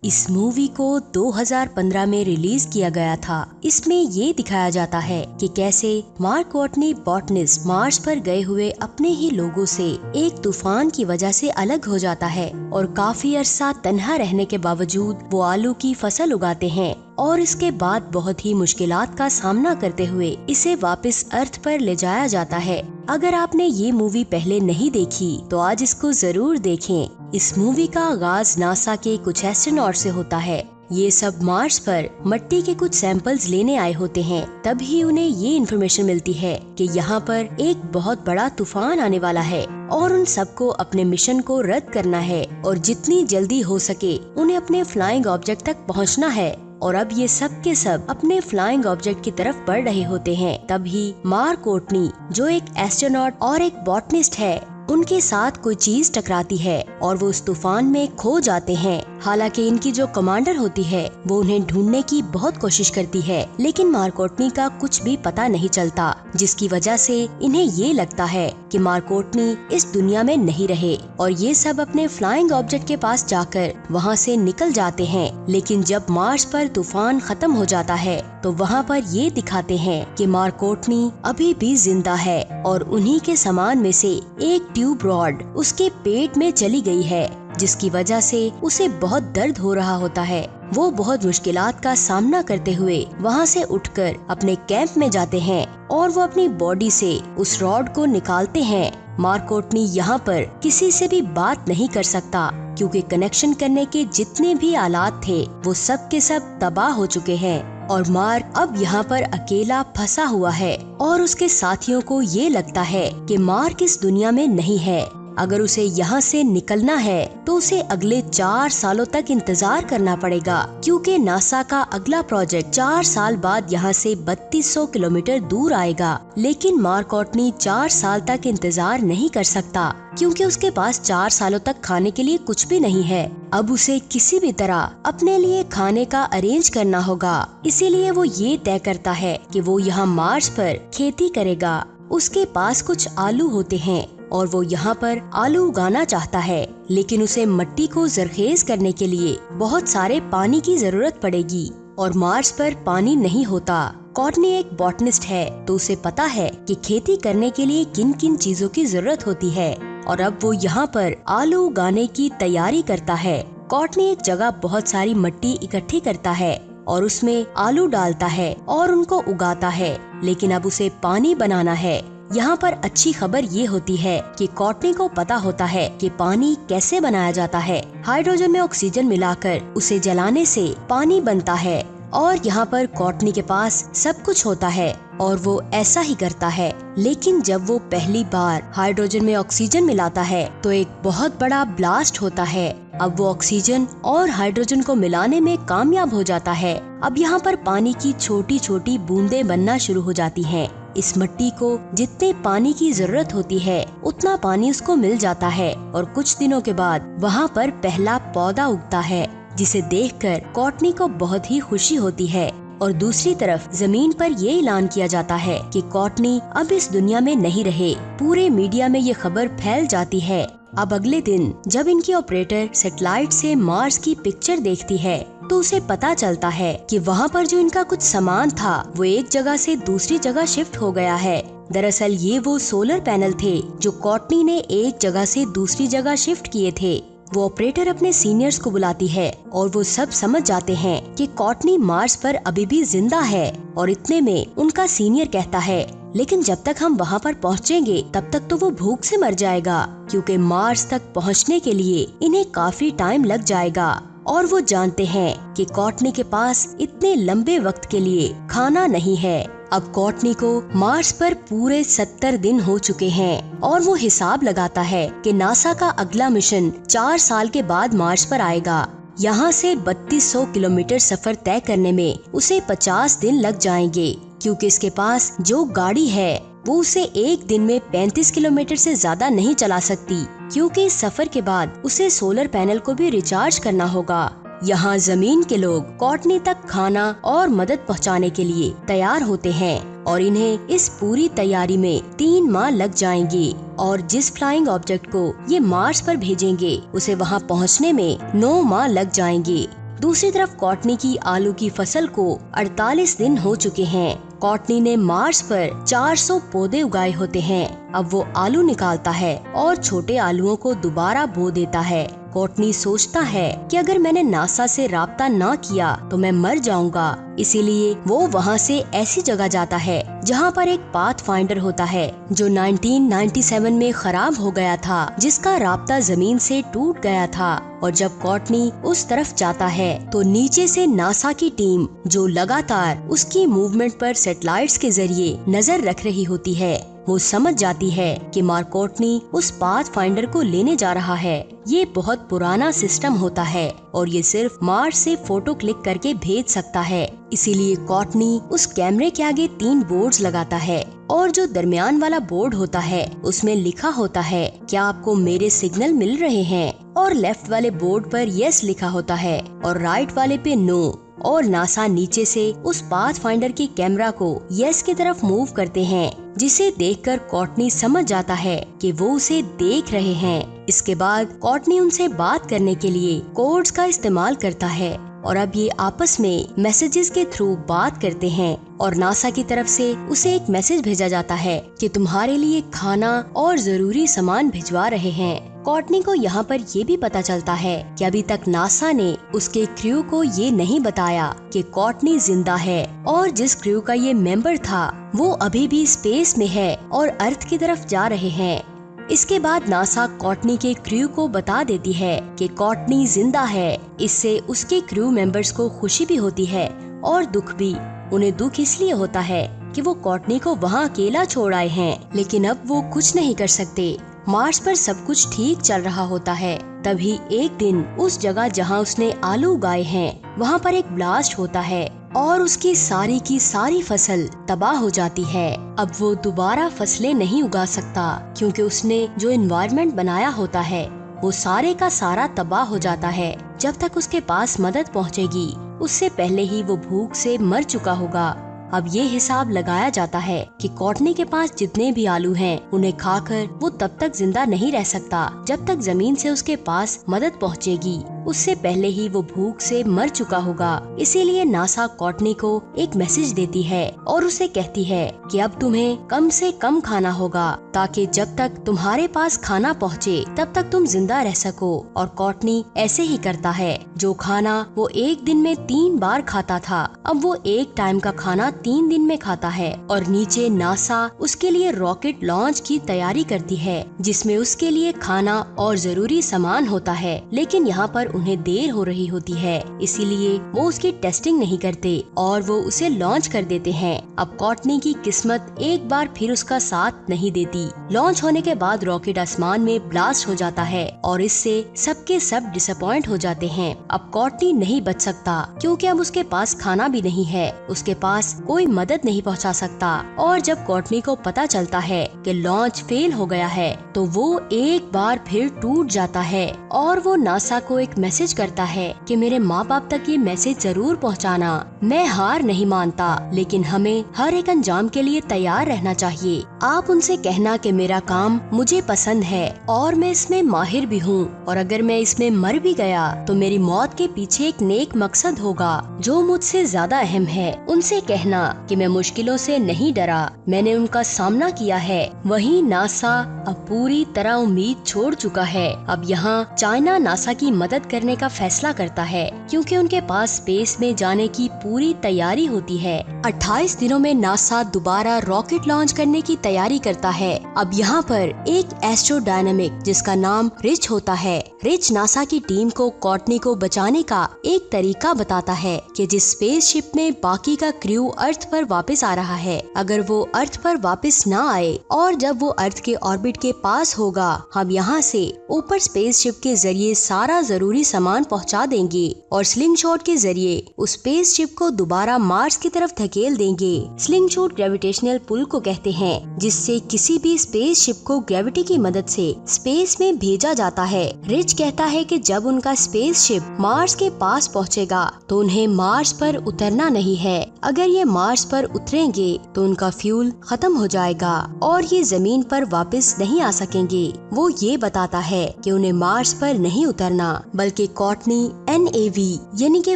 इस मूवी को 2015 में रिलीज किया गया था। इसमें ये दिखाया जाता है कि कैसे मार्क कोर्टनी बॉटनिस्ट मार्स पर गए हुए अपने ही लोगों से एक तूफान की वजह से अलग हो जाता है और काफी अरसा तन्हा रहने के बावजूद वो आलू की फसल उगाते हैं और इसके बाद बहुत ही मुश्किलात का सामना करते हुए इसे वापस अर्थ पर ले जाया जाता है। अगर आपने ये मूवी पहले नहीं देखी तो आज इसको जरूर देखें। इस मूवी का आगाज नासा के कुछ एस्ट्रोनॉट से होता है। ये सब मार्स पर मिट्टी के कुछ सैंपल्स लेने आए होते हैं। तभी उन्हें ये इन्फॉर्मेशन मिलती है कि यहाँ पर एक बहुत बड़ा तूफान आने वाला है और उन सबको अपने मिशन को रद्द करना है और जितनी जल्दी हो सके उन्हें अपने फ्लाइंग ऑब्जेक्ट तक पहुँचना है। और अब ये सब के सब अपने फ्लाइंग ऑब्जेक्ट की तरफ बढ़ रहे होते हैं। तभी मार्क कोर्टनी जो एक एस्ट्रोनॉट और एक बॉटनिस्ट है उनके साथ कोई चीज टकराती है और वो उस तूफान में खो जाते हैं। हालांकि इनकी जो कमांडर होती है वो उन्हें ढूंढने की बहुत कोशिश करती है, लेकिन मार्क कोर्टनी का कुछ भी पता नहीं चलता, जिसकी वजह से इन्हें ये लगता है कि मार्क कोर्टनी इस दुनिया में नहीं रहे और ये सब अपने फ्लाइंग ऑब्जेक्ट के पास जाकर वहाँ से निकल जाते हैं। लेकिन जब मार्स पर तूफान खत्म हो जाता है तो वहाँ पर ये दिखाते हैं कि मार्क कोर्टनी अभी भी जिंदा है और उन्हीं के सामान में से एक ट्यूब रॉड उसके पेट में चली गई है, जिसकी वजह से उसे बहुत दर्द हो रहा होता है। वो बहुत मुश्किलात का सामना करते हुए वहाँ से उठकर अपने कैंप में जाते हैं और वो अपनी बॉडी से उस रॉड को निकालते हैं। मार्क कोर्टनी यहाँ पर किसी से भी बात नहीं कर सकता क्योंकि कनेक्शन करने के जितने भी आलात थे वो सब के सब तबाह हो चुके हैं और मार्क अब यहाँ पर अकेला फंसा हुआ है और उसके साथियों को ये लगता है कि मार्क इस दुनिया में नहीं है। अगर उसे यहाँ से निकलना है तो उसे अगले 4 सालों तक इंतजार करना पड़ेगा, क्योंकि नासा का अगला प्रोजेक्ट 4 साल बाद यहाँ से 3200 किलोमीटर दूर आएगा। लेकिन मार्क कोर्टनी 4 साल तक इंतजार नहीं कर सकता क्योंकि उसके पास 4 सालों तक खाने के लिए कुछ भी नहीं है। अब उसे किसी भी तरह अपने लिए खाने का अरेंज करना होगा। इसीलिए वो ये तय करता है कि वो यहाँ मार्स पर खेती करेगा। उसके पास कुछ आलू होते हैं और वो यहाँ पर आलू उगाना चाहता है, लेकिन उसे मिट्टी को जरखेज करने के लिए बहुत सारे पानी की जरूरत पड़ेगी और मार्स पर पानी नहीं होता। कोर्टनी एक बॉटनिस्ट है तो उसे पता है कि खेती करने के लिए किन किन चीजों की जरूरत होती है और अब वो यहाँ पर आलू उगाने की तैयारी करता है। कोर्टनी एक जगह बहुत सारी मिट्टी इकट्ठी करता है और उसमें आलू डालता है और उनको उगाता है, लेकिन अब उसे पानी बनाना है। यहाँ पर अच्छी खबर ये होती है कि कोर्टनी को पता होता है कि पानी कैसे बनाया जाता है। हाइड्रोजन में ऑक्सीजन मिलाकर उसे जलाने से पानी बनता है और यहाँ पर कोर्टनी के पास सब कुछ होता है और वो ऐसा ही करता है। लेकिन जब वो पहली बार हाइड्रोजन में ऑक्सीजन मिलाता है तो एक बहुत बड़ा ब्लास्ट होता है। अब वो ऑक्सीजन और हाइड्रोजन को मिलाने में कामयाब हो जाता है। अब यहाँ पर पानी की छोटी छोटी बूंदें बनना शुरू हो जाती हैं। इस मिट्टी को जितने पानी की जरूरत होती है उतना पानी उसको मिल जाता है और कुछ दिनों के बाद वहाँ पर पहला पौधा उगता है, जिसे देखकर कोर्टनी को बहुत ही खुशी होती है। और दूसरी तरफ जमीन पर ये ऐलान किया जाता है कि कोर्टनी अब इस दुनिया में नहीं रहे। पूरे मीडिया में ये खबर फैल जाती है। अब अगले दिन जब इनकी ऑपरेटर सैटेलाइट से मार्स की पिक्चर देखती है तो उसे पता चलता है कि वहाँ पर जो इनका कुछ सामान था वो एक जगह से दूसरी जगह शिफ्ट हो गया है। दरअसल ये वो सोलर पैनल थे जो कोर्टनी ने एक जगह से दूसरी जगह शिफ्ट किए थे। वो ऑपरेटर अपने सीनियर्स को बुलाती है और वो सब समझ जाते हैं कि कोर्टनी मार्स पर अभी भी जिंदा है। और इतने में उनका सीनियर कहता है, लेकिन जब तक हम वहाँ पर पहुँचेंगे तब तक तो वो भूख से मर जाएगा, क्योंकि मार्स तक पहुँचने के लिए इन्हें काफी टाइम लग जाएगा। और वो जानते हैं कि कोर्टनी के पास इतने लंबे वक्त के लिए खाना नहीं है। अब कोर्टनी को मार्स पर पूरे 70 दिन हो चुके हैं और वो हिसाब लगाता है कि नासा का अगला मिशन 4 साल के बाद मार्स पर आएगा। यहाँ से 3200 किलोमीटर सफर तय करने में उसे 50 दिन लग जाएंगे, क्योंकि इसके पास जो गाड़ी है वो उसे एक दिन में 35 किलोमीटर से ज्यादा नहीं चला सकती, क्योंकि इस सफर के बाद उसे सोलर पैनल को भी रिचार्ज करना होगा। यहाँ जमीन के लोग कोर्टनी तक खाना और मदद पहुँचाने के लिए तैयार होते हैं और इन्हें इस पूरी तैयारी में 3 माह लग जाएंगे और जिस फ्लाइंग ऑब्जेक्ट को ये मार्स पर भेजेंगे उसे वहाँ पहुँचने में 9 माह लग जाएंगे। दूसरी तरफ कॉटनी की आलू की फसल को 48 दिन हो चुके हैं। कॉटनी ने मार्स पर 400 पौधे उगाए होते हैं। अब वो आलू निकालता है और छोटे आलूओं को दोबारा बो देता है। कॉटनी सोचता है कि अगर मैंने नासा से राब्ता ना किया तो मैं मर जाऊंगा, इसीलिए वो वहाँ से ऐसी जगह जाता है जहाँ पर एक पाथ फाइंडर होता है जो 1997 में खराब हो गया था, जिसका राब्ता जमीन से टूट गया था। और जब कॉटनी उस तरफ जाता है तो नीचे से नासा की टीम, जो लगातार उसकी मूवमेंट पर सैटेलाइट्स के जरिए नजर रख रही होती है, वो समझ जाती है कि मार्क कॉटनी उस पाथ फाइंडर को लेने जा रहा है। ये बहुत पुराना सिस्टम होता है और ये सिर्फ मार्स से फोटो क्लिक करके भेज सकता है। इसीलिए कॉटनी उस कैमरे के आगे 3 बोर्ड्स लगाता है और जो दरमियान वाला बोर्ड होता है उसमें लिखा होता है, क्या आपको मेरे सिग्नल मिल रहे हैं? और लेफ्ट वाले बोर्ड पर यस लिखा होता है और राइट वाले पे नो। और नासा नीचे से उस पाथ फाइंडर के कैमरा को यस की तरफ मूव करते हैं, जिसे देखकर कॉटनी समझ जाता है कि वो उसे देख रहे हैं। इसके बाद कॉटनी उनसे बात करने के लिए कोड्स का इस्तेमाल करता है और अब ये आपस में मैसेजेस के थ्रू बात करते हैं। और नासा की तरफ से उसे एक मैसेज भेजा जाता है कि तुम्हारे लिए खाना और जरूरी सामान भिजवा रहे हैं। कॉटनी को यहाँ पर ये भी पता चलता है कि अभी तक नासा ने उसके क्रू को ये नहीं बताया कि कॉटनी जिंदा है और जिस क्रू का ये मेंबर था वो अभी भी स्पेस में है और अर्थ की तरफ जा रहे हैं। इसके बाद नासा कॉटनी के क्रू को बता देती है कि कॉटनी जिंदा है। इससे उसके क्रू मेंबर्स को खुशी भी होती है और दुख भी। उन्हें दुख इसलिए होता है कि वो कॉटनी को वहाँ अकेला छोड़ आए हैं, लेकिन अब वो कुछ नहीं कर सकते। मार्स पर सब कुछ ठीक चल रहा होता है। तभी एक दिन उस जगह जहाँ उसने आलू उगाए हैं वहाँ पर एक ब्लास्ट होता है और उसकी सारी की सारी फसल तबाह हो जाती है। अब वो दोबारा फसलें नहीं उगा सकता क्योंकि उसने जो एनवायरनमेंट बनाया होता है वो सारे का सारा तबाह हो जाता है। जब तक उसके पास मदद पहुँचेगी उससे पहले ही वो भूख से मर चुका होगा। अब ये हिसाब लगाया जाता है कि कॉटनी के पास जितने भी आलू हैं उन्हें खाकर वो तब तक जिंदा नहीं रह सकता जब तक जमीन से उसके पास मदद पहुंचेगी। उससे पहले ही वो भूख से मर चुका होगा। इसीलिए नासा कॉटनी को एक मैसेज देती है और उसे कहती है कि अब तुम्हें कम से कम खाना होगा ताकि जब तक तुम्हारे पास खाना पहुँचे तब तक तुम जिंदा रह सको। और कॉटनी ऐसे ही करता है। जो खाना वो एक दिन में 3 बार खाता था अब वो एक टाइम का खाना 3 दिन में खाता है। और नीचे नासा उसके लिए रॉकेट लॉन्च की तैयारी करती है जिसमें उसके लिए खाना और जरूरी सामान होता है, लेकिन यहाँ पर उन्हें देर हो रही होती है, इसीलिए वो उसकी टेस्टिंग नहीं करते और वो उसे लॉन्च कर देते हैं। अब कॉटनी की किस्मत एक बार फिर उसका साथ नहीं देती। लॉन्च होने के बाद रॉकेट आसमान में ब्लास्ट हो जाता है और इससे सबके सब डिसअपॉइंट हो जाते हैं। अब कॉटनी नहीं बच सकता क्योंकि अब उसके पास खाना भी नहीं है, उसके पास कोई मदद नहीं पहुंचा सकता। और जब कॉटनी को पता चलता है कि लॉन्च फेल हो गया है तो वो एक बार फिर टूट जाता है और वो नासा को एक मैसेज करता है कि मेरे माँ बाप तक ये मैसेज जरूर पहुँचाना। मैं हार नहीं मानता, लेकिन हमें हर एक अंजाम के लिए तैयार रहना चाहिए। आप उनसे कहना कि मेरा काम मुझे पसंद है और मैं इसमें माहिर भी हूँ और अगर मैं इसमें मर भी गया तो मेरी मौत के पीछे एक नेक मकसद होगा जो मुझसे ज्यादा अहम है। उनसे कहना कि मैं मुश्किलों से नहीं डरा, मैंने उनका सामना किया है। वहीं नासा अब पूरी तरह उम्मीद छोड़ चुका है। अब यहाँ चाइना नासा की मदद करने का फैसला करता है क्योंकि उनके पास स्पेस में जाने की पूरी तैयारी होती है। 28 दिनों में नासा दोबारा रॉकेट लॉन्च करने की तैयारी करता है। अब यहाँ पर एक एस्ट्रोडायनामिक जिसका नाम रिच होता है, रिच नासा की टीम को कॉटनी को बचाने का एक तरीका बताता है कि जिस स्पेसशिप में बाकी का क्रू अर्थ पर वापस आ रहा है, अगर वो अर्थ पर वापस ना आए और जब वो अर्थ के ऑर्बिट के पास होगा, हम यहाँ से ऊपर स्पेसशिप के जरिए सारा जरूरी सामान पहुँचा देंगे और स्लिंग शॉट के जरिए उस स्पेसशिप को दोबारा मार्स की तरफ धकेल देंगे। स्लिंग शॉट ग्रेविटेशनल पुल को कहते हैं जिससे किसी भी स्पेसशिप को ग्रेविटी की मदद से स्पेस में भेजा जाता है। रिच कहता है कि जब उनका स्पेसशिप मार्स के पास पहुंचेगा तो उन्हें मार्स पर उतरना नहीं है। अगर ये मार्स पर उतरेंगे तो उनका फ्यूल खत्म हो जाएगा और ये जमीन पर वापस नहीं आ सकेंगे। वो ये बताता है कि उन्हें मार्स पर नहीं उतरना बल्कि कॉटनी NAV यानी कि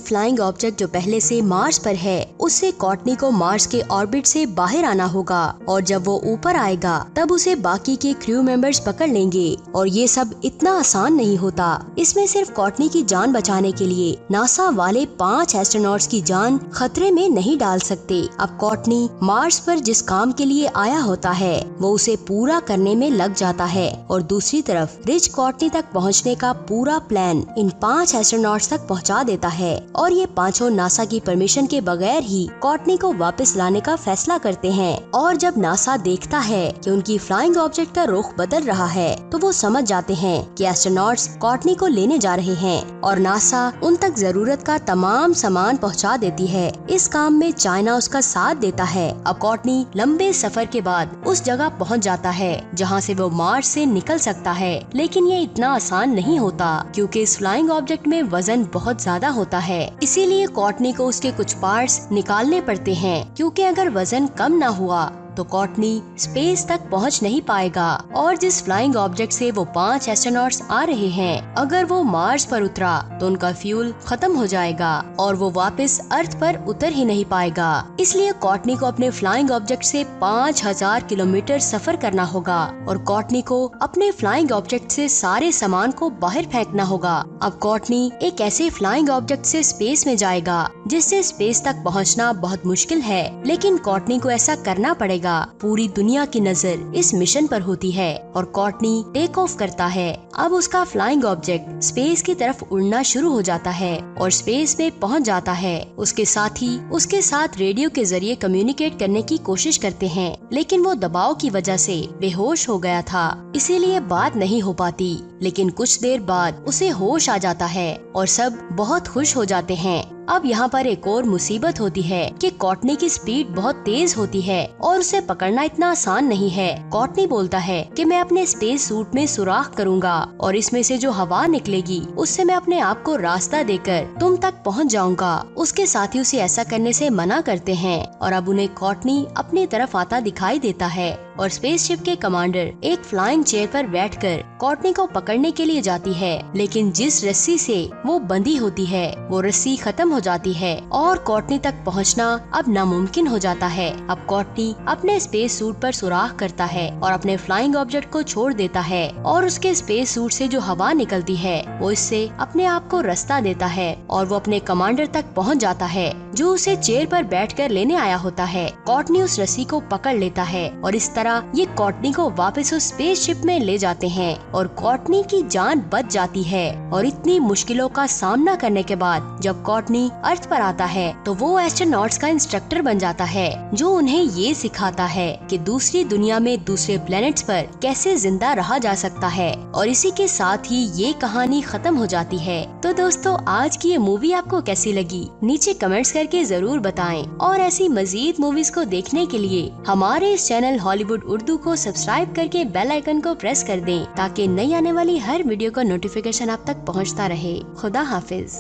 फ्लाइंग ऑब्जेक्ट जो पहले से मार्स पर है, उससे कॉटनी को मार्स के ऑर्बिट से बाहर आना होगा और जब वो ऊपर आएगा तब उसे बाकी के क्रू मेंबर्स पकड़ लेंगे। और ये सब इतना आसान नहीं होता। इसमें सिर्फ कॉटनी की जान बचाने के लिए नासा वाले 5 एस्ट्रोनॉट्स की जान खतरे में नहीं डाल सकते। अब कॉटनी मार्स पर जिस काम के लिए आया होता है वो उसे पूरा करने में लग जाता है और दूसरी तरफ रिच कॉटनी तक पहुंचने का पूरा प्लान इन 5 एस्ट्रोनॉट्स तक पहुंचा देता है और ये पांचों नासा की परमिशन के बगैर ही कॉटनी को वापस लाने का फैसला करते हैं। और जब नासा देखता है कि उनकी फ्लाइंग ऑब्जेक्ट का रुख बदल रहा है तो वो समझ जाते हैं कि एस्ट्रोनॉट्स कॉटनी को लेने जा रहे हैं और नासा उन तक जरूरत का तमाम सामान पहुंचा देती है। इस काम में चाइना उसका साथ देता है। अब कॉटनी लंबे सफर के बाद उस जगह पहुंच जाता है जहां से वो मार्स से निकल सकता है, लेकिन ये इतना आसान नहीं होता क्योंकि इस फ्लाइंग ऑब्जेक्ट में वजन बहुत ज्यादा होता है। इसीलिए कॉटनी को उसके कुछ पार्ट्स निकालने पड़ते हैं क्योंकि अगर वजन कम न हुआ तो कॉटनी स्पेस तक पहुंच नहीं पाएगा। और जिस फ्लाइंग ऑब्जेक्ट से वो 5 एस्ट्रोनॉट्स आ रहे हैं, अगर वो मार्स पर उतरा तो उनका फ्यूल खत्म हो जाएगा और वो वापस अर्थ पर उतर ही नहीं पाएगा। इसलिए कॉटनी को अपने फ्लाइंग ऑब्जेक्ट से 5000 किलोमीटर सफर करना होगा और कॉटनी को अपने फ्लाइंग ऑब्जेक्ट से सारे सामान को बाहर फेंकना होगा। अब कॉटनी एक ऐसे फ्लाइंग ऑब्जेक्ट से स्पेस में जाएगा जिससे स्पेस तक पहुंचना बहुत मुश्किल है, लेकिन कॉटनी को ऐसा करना पड़ेगा। पूरी दुनिया की नजर इस मिशन पर होती है और कॉटनी टेक ऑफ करता है। अब उसका फ्लाइंग ऑब्जेक्ट स्पेस की तरफ उड़ना शुरू हो जाता है और स्पेस में पहुंच जाता है। उसके साथी उसके साथ रेडियो के जरिए कम्युनिकेट करने की कोशिश करते हैं, लेकिन वो दबाव की वजह से बेहोश हो गया था, इसीलिए बात नहीं हो पाती। लेकिन कुछ देर बाद उसे होश आ जाता है और सब बहुत खुश हो जाते हैं। अब यहाँ पर एक और मुसीबत होती है कि कॉटनी की स्पीड बहुत तेज होती है और उसे पकड़ना इतना आसान नहीं है। कॉटनी बोलता है कि मैं अपने स्पेस सूट में सुराख करूंगा और इसमें से जो हवा निकलेगी उससे मैं अपने आप को रास्ता देकर तुम तक पहुँच जाऊंगा। उसके साथी उसे ऐसा करने से मना करते हैं और अब उन्हें कॉटनी अपनी तरफ आता दिखाई देता है और स्पेसशिप के कमांडर एक फ्लाइंग चेयर पर बैठकर कॉटनी को पकड़ने के लिए जाती है, लेकिन जिस रस्सी से वो बंधी होती है वो रस्सी खत्म हो जाती है और कॉटनी तक पहुंचना अब नामुमकिन हो जाता है। अब कॉटनी अपने स्पेस सूट पर सुराख करता है और अपने फ्लाइंग ऑब्जेक्ट को छोड़ देता है और उसके स्पेस सूट से जो हवा निकलती है वो इससे अपने आप को रास्ता देता है और वो अपने कमांडर तक पहुंच जाता है जो उसे चेयर पर बैठकर लेने आया होता है। कॉटनी उस रस्सी को पकड़ लेता है और इस तरह ये कॉटनी को वापस उस स्पेसशिप में ले जाते हैं और कॉटनी की जान बच जाती है। और इतनी मुश्किलों का सामना करने के बाद जब कॉटनी अर्थ पर आता है तो वो एस्ट्रोनॉट्स का इंस्ट्रक्टर बन जाता है जो उन्हें ये सिखाता है कि दूसरी दुनिया में दूसरे प्लेनेट्स पर कैसे जिंदा रहा जा सकता है। और इसी के साथ ही ये कहानी खत्म हो जाती है। तो दोस्तों, आज की ये मूवी आपको कैसी लगी नीचे कमेंट्स करके जरूर बताएं और ऐसी मजीद मूवीज को देखने के लिए हमारे इस चैनल हॉलीवुड उर्दू को सब्सक्राइब करके बेल आइकन को प्रेस कर दें ताकि नई आने वाली हर वीडियो का नोटिफिकेशन आप तक पहुंचता रहे। खुदा हाफिज।